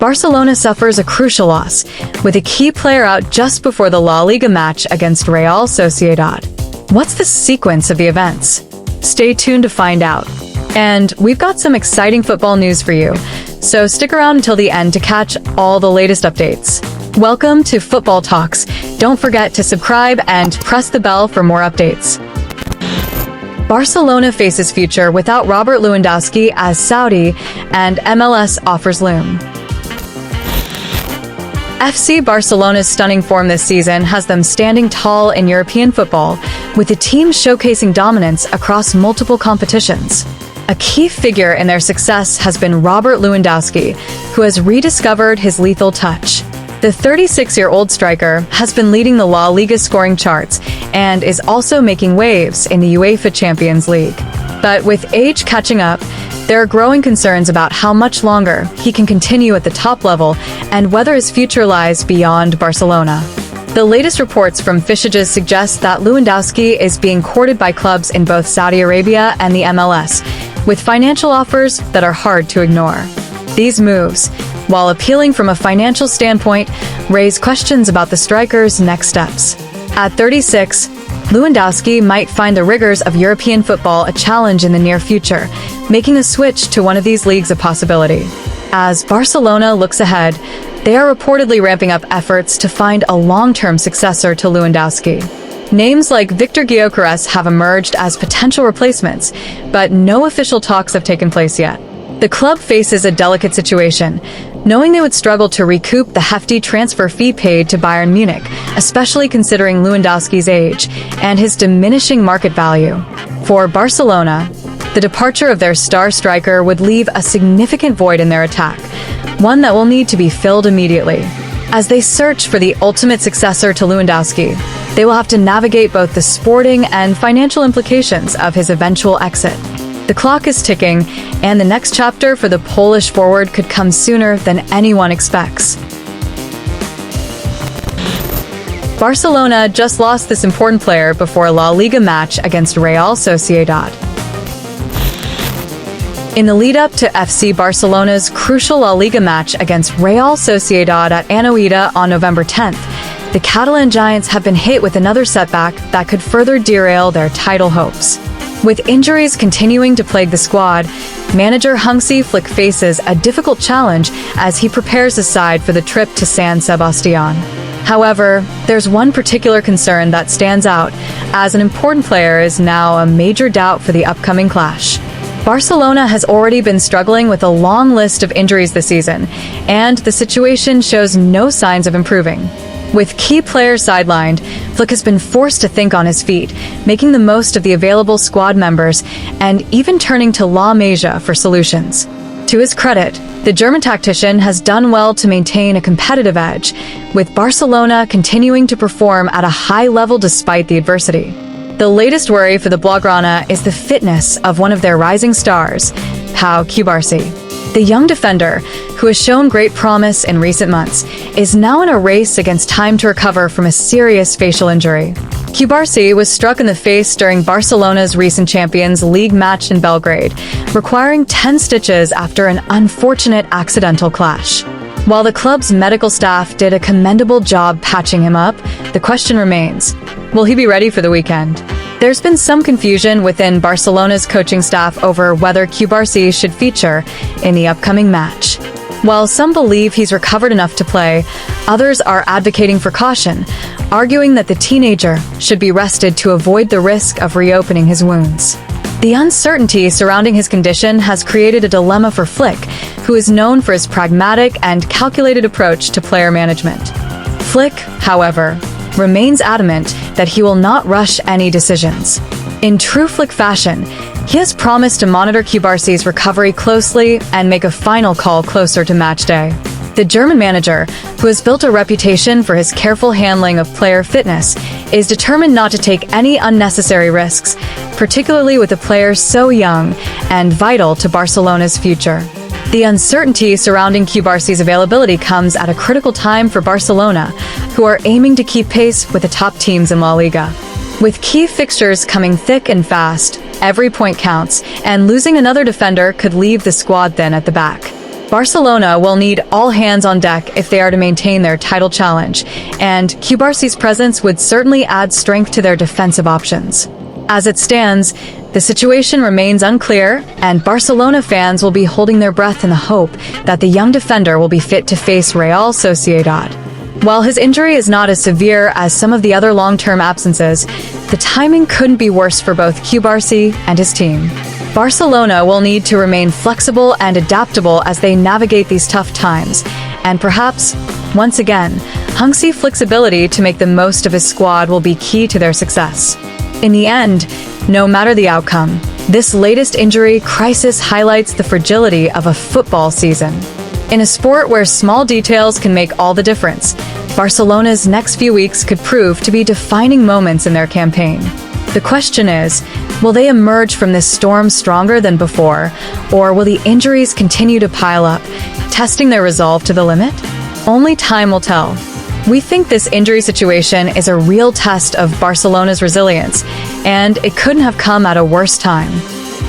Barcelona suffers a crucial loss, with a key player out just before the La Liga match against Real Sociedad. What's the sequence of the events? Stay tuned to find out. And we've got some exciting football news for you, so stick around until the end to catch all the latest updates. Welcome to Football Talks. Don't forget to subscribe and press the bell for more updates. Barcelona faces future without Robert Lewandowski as Saudi, and MLS offers Loom. FC Barcelona's stunning form this season has them standing tall in European football, with the team showcasing dominance across multiple competitions. A key figure in their success has been Robert Lewandowski, who has rediscovered his lethal touch. The 36-year-old striker has been leading the La Liga scoring charts and is also making waves in the UEFA Champions League. But with age catching up, there are growing concerns about how much longer he can continue at the top level and whether his future lies beyond Barcelona. The latest reports from Fishages suggest that Lewandowski is being courted by clubs in both Saudi Arabia and the MLS, with financial offers that are hard to ignore. These moves, while appealing from a financial standpoint, raise questions about the striker's next steps. At 36, Lewandowski might find the rigors of European football a challenge in the near future, making a switch to one of these leagues a possibility. As Barcelona looks ahead, they are reportedly ramping up efforts to find a long-term successor to Lewandowski. Names like Victor Gyökeres have emerged as potential replacements, but no official talks have taken place yet. The club faces a delicate situation, knowing they would struggle to recoup the hefty transfer fee paid to Bayern Munich, especially considering Lewandowski's age and his diminishing market value. For Barcelona, the departure of their star striker would leave a significant void in their attack, one that will need to be filled immediately. As they search for the ultimate successor to Lewandowski, they will have to navigate both the sporting and financial implications of his eventual exit. The clock is ticking, and the next chapter for the Polish forward could come sooner than anyone expects. Barcelona just lost this important player before a La Liga match against Real Sociedad. In the lead-up to FC Barcelona's crucial La Liga match against Real Sociedad at Anoeta on November 10th, the Catalan Giants have been hit with another setback that could further derail their title hopes. With injuries continuing to plague the squad, manager Hansi Flick faces a difficult challenge as he prepares his side for the trip to San Sebastián. However, there's one particular concern that stands out, as an important player is now a major doubt for the upcoming clash. Barcelona has already been struggling with a long list of injuries this season, and the situation shows no signs of improving. With key players sidelined, Flick has been forced to think on his feet, making the most of the available squad members and even turning to La Masia for solutions. To his credit, the German tactician has done well to maintain a competitive edge, with Barcelona continuing to perform at a high level despite the adversity. The latest worry for the Blaugrana is the fitness of one of their rising stars, Pau Cubarsí. The young defender, who has shown great promise in recent months, is now in a race against time to recover from a serious facial injury. Cubarsí was struck in the face during Barcelona's recent Champions League match in Belgrade, requiring 10 stitches after an unfortunate accidental clash. While the club's medical staff did a commendable job patching him up, the question remains, will he be ready for the weekend? There's been some confusion within Barcelona's coaching staff over whether Cubarsí should feature in the upcoming match. While some believe he's recovered enough to play, others are advocating for caution, arguing that the teenager should be rested to avoid the risk of reopening his wounds. The uncertainty surrounding his condition has created a dilemma for Flick, who is known for his pragmatic and calculated approach to player management. Flick, however, remains adamant that he will not rush any decisions. In true Flick fashion, he has promised to monitor Cubarsí's recovery closely and make a final call closer to match day. The German manager, who has built a reputation for his careful handling of player fitness, is determined not to take any unnecessary risks, particularly with a player so young and vital to Barcelona's future. The uncertainty surrounding Cubarsí's availability comes at a critical time for Barcelona, who are aiming to keep pace with the top teams in La Liga. With key fixtures coming thick and fast, every point counts, and losing another defender could leave the squad thin at the back. Barcelona will need all hands on deck if they are to maintain their title challenge, and Cubarsi's presence would certainly add strength to their defensive options. As it stands, the situation remains unclear, and Barcelona fans will be holding their breath in the hope that the young defender will be fit to face Real Sociedad. While his injury is not as severe as some of the other long-term absences, the timing couldn't be worse for both Cubarsi and his team. Barcelona will need to remain flexible and adaptable as they navigate these tough times, and perhaps, once again, Hansi Flick's ability to make the most of his squad will be key to their success. In the end, no matter the outcome, this latest injury crisis highlights the fragility of a football season. In a sport where small details can make all the difference, Barcelona's next few weeks could prove to be defining moments in their campaign. The question is, will they emerge from this storm stronger than before, or will the injuries continue to pile up, testing their resolve to the limit? Only time will tell. We think this injury situation is a real test of Barcelona's resilience, and it couldn't have come at a worse time.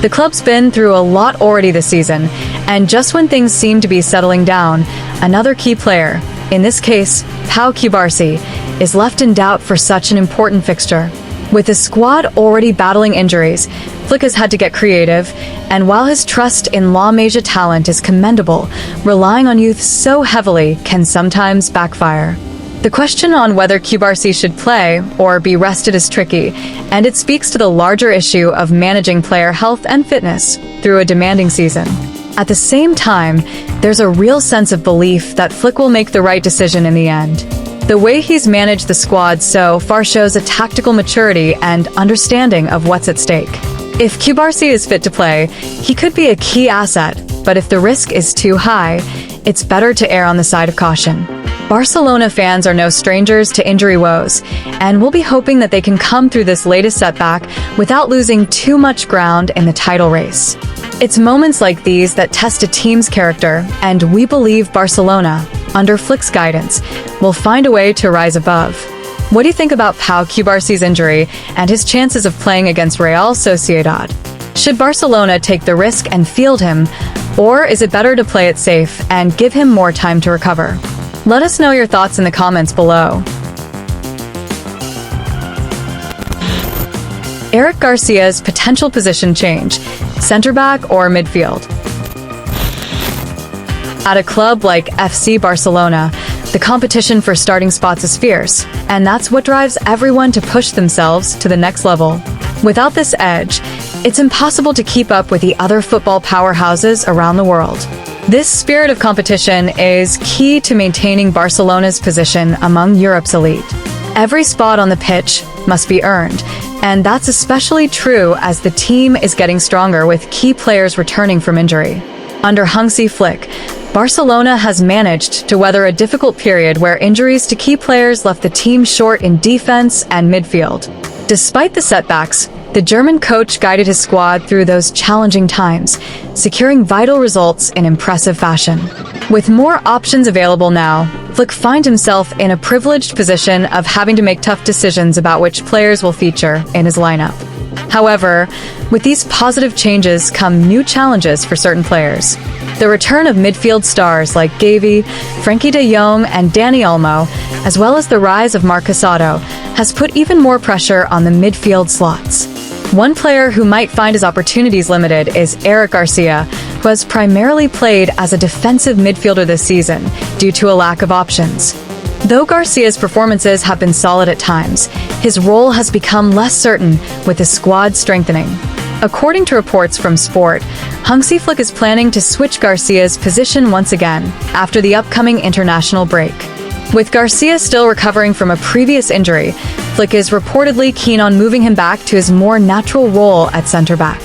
The club's been through a lot already this season, and just when things seem to be settling down, another key player, in this case, Pau Cubarsi, is left in doubt for such an important fixture. With the squad already battling injuries, Flick has had to get creative, and while his trust in La Masia talent is commendable, relying on youth so heavily can sometimes backfire. The question on whether Cubarsi should play or be rested is tricky, and it speaks to the larger issue of managing player health and fitness through a demanding season. At the same time, there's a real sense of belief that Flick will make the right decision in the end. The way he's managed the squad so far shows a tactical maturity and understanding of what's at stake. If Cubarsi is fit to play, he could be a key asset, but if the risk is too high, it's better to err on the side of caution. Barcelona fans are no strangers to injury woes, and we'll be hoping that they can come through this latest setback without losing too much ground in the title race. It's moments like these that test a team's character, and we believe Barcelona, under Flick's guidance, will find a way to rise above. What do you think about Pau Cubarsi's injury and his chances of playing against Real Sociedad? Should Barcelona take the risk and field him, or is it better to play it safe and give him more time to recover? Let us know your thoughts in the comments below. Eric Garcia's potential position change, center back or midfield? At a club like FC Barcelona, the competition for starting spots is fierce, and that's what drives everyone to push themselves to the next level. Without this edge, it's impossible to keep up with the other football powerhouses around the world. This spirit of competition is key to maintaining Barcelona's position among Europe's elite. Every spot on the pitch must be earned, and that's especially true as the team is getting stronger with key players returning from injury. Under Hansi Flick, Barcelona has managed to weather a difficult period where injuries to key players left the team short in defense and midfield. Despite the setbacks, the German coach guided his squad through those challenging times, securing vital results in impressive fashion. With more options available now, Flick finds himself in a privileged position of having to make tough decisions about which players will feature in his lineup. However, with these positive changes come new challenges for certain players. The return of midfield stars like Gavi, Frenkie de Jong, and Dani Olmo, as well as the rise of Marc Casado, has put even more pressure on the midfield slots. One player who might find his opportunities limited is Eric Garcia, who has primarily played as a defensive midfielder this season due to a lack of options. Though Garcia's performances have been solid at times, his role has become less certain with the squad strengthening. According to reports from Sport, Hansi Flick is planning to switch Garcia's position once again after the upcoming international break. With Garcia still recovering from a previous injury, Flick is reportedly keen on moving him back to his more natural role at center-back.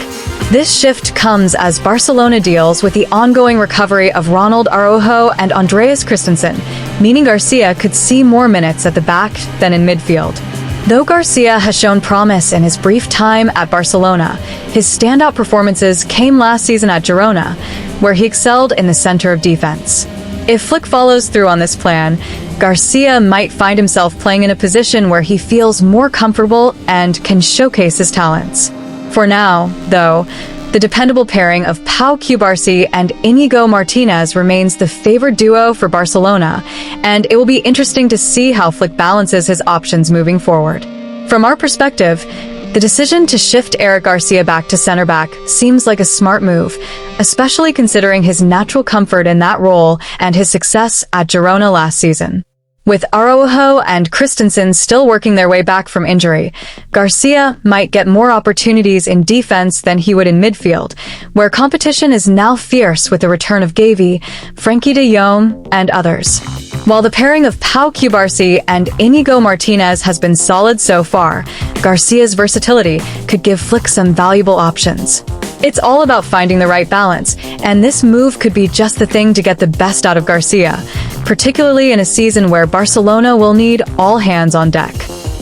This shift comes as Barcelona deals with the ongoing recovery of Ronald Araujo and Andreas Christensen, meaning Garcia could see more minutes at the back than in midfield. Though Garcia has shown promise in his brief time at Barcelona, his standout performances came last season at Girona, where he excelled in the center of defense. If Flick follows through on this plan, Garcia might find himself playing in a position where he feels more comfortable and can showcase his talents. For now, though, The dependable pairing of Pau Cubarsí and Íñigo Martínez remains the favored duo for Barcelona, and it will be interesting to see how Flick balances his options moving forward. From our perspective, the decision to shift Eric Garcia back to center-back seems like a smart move, especially considering his natural comfort in that role and his success at Girona last season. With Araujo and Christensen still working their way back from injury, Garcia might get more opportunities in defense than he would in midfield, where competition is now fierce with the return of Gavi, Frenkie de Jong, and others. While the pairing of Pau Cubarsí and Íñigo Martínez has been solid so far, Garcia's versatility could give Flick some valuable options. It's all about finding the right balance, and this move could be just the thing to get the best out of Garcia, particularly in a season where Barcelona will need all hands on deck.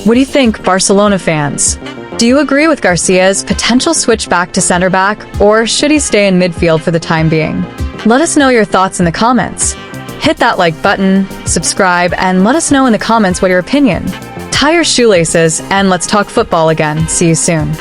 What do you think, Barcelona fans? Do you agree with Garcia's potential switch back to center-back, or should he stay in midfield for the time being? Let us know your thoughts in the comments. Hit that like button, subscribe, and let us know in the comments what your opinion. Tie your shoelaces, and let's talk football again. See you soon.